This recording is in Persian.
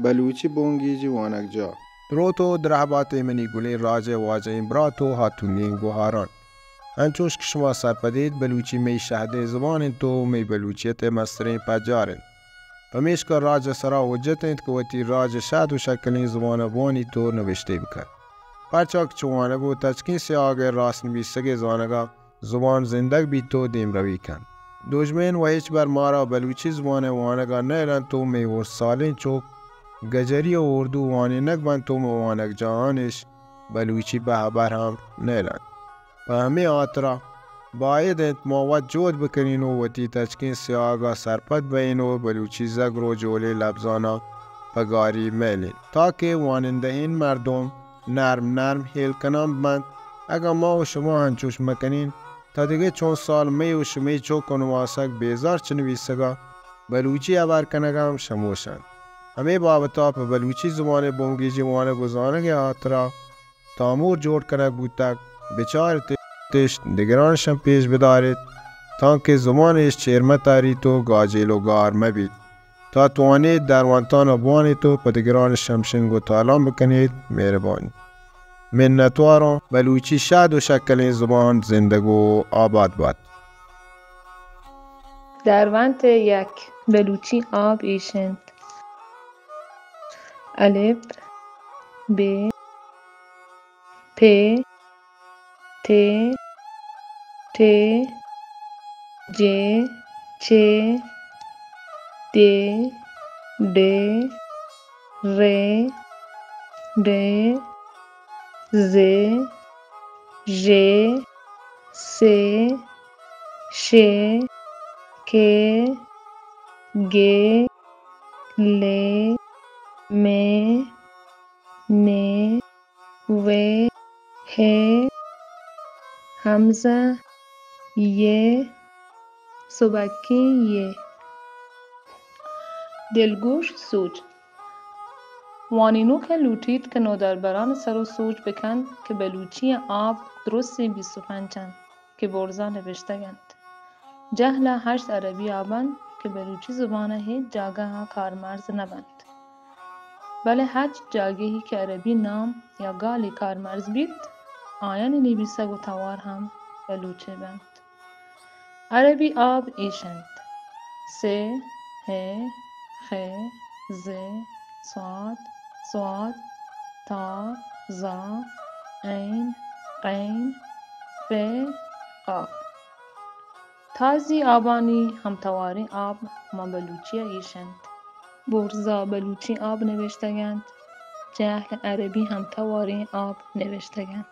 بلوچی بونگیجی وانکجا دروتو درهبات منی گلی راجه واجه امبراتو هاتونین گوهاران. انچوش که شما سر پدید بلوچی می شهده زبان تو می بلوچیت مسترین پجارن. پمیش که راج سرا وجتند که وطی راج شهد و شکلین زبان بانی تو نوشته بکن. پرچاک چوانگو تچکین سی آگه راست نبیستگی زانگا زبان زندگ بی تو دیم روی کن. دوجمین و هیچ بر مارا بلوچی زبان وانگا نیلن تو می ور سالین چوک گجری و اردو وانی نگبن تو موانک جهانش بلوچی به حبر هم نیلن. و همه آترا باید انت مواد جود بکنین و وطی تچکین سی آگا سرپت بین و بلوچی زگر و جولی لبزانا پگاری میلین تاکه وانندهین مردم نرم هیل کنم بند. اگه ما و شما هنچوش مکنین تا دیگه چون سال می و شمی چوکن واسک بیزار چنویسگا بلوچی عبر کنگم شموشن. همه بابتا پا بلوچی زبان بونگیجی وانه گزانه آترا تامور جوڑ کنگ بودتک بچار تشت دگرانشم پیش بدارید تاکه زمانش چیرمتاری تو گاجیل و گار مبید تا توانید در وانتان ابوانی تو پا دگرانشم شنگ و تالان بکنید مهربانی. منتوارم بلوچی شاد و شکل زبان زندگو آباد باد. دروانت یک بلوچی آب ایشند الف ب پ ت ت ج چ د ډ ر ډ ز ژ س ش ک گ ل م ن و ه همزه ی سبکی ی. دلگوش سوج وانینو که لوٹید که نودربران سر و سوج بکن که بلوچی آب درستی 25 که برزا نوشته گند. جهل هشت عربی آبند که بلوچی زبانه هیچ جاگه ها کارمرز نبند. بله هیچ جاگهی که عربی نام یا گالی کارمرز بید آیان نویسگ و توار هم بلوچه بند. عربی آب ایشند س ه خ ز صاد تا زا عین قین ف قاف. تازی آبانی همتواری آب ما بلوچی ایشند. برزا بلوچی آب نوشتگند. جهل عربی همتواری آب نوشتگند.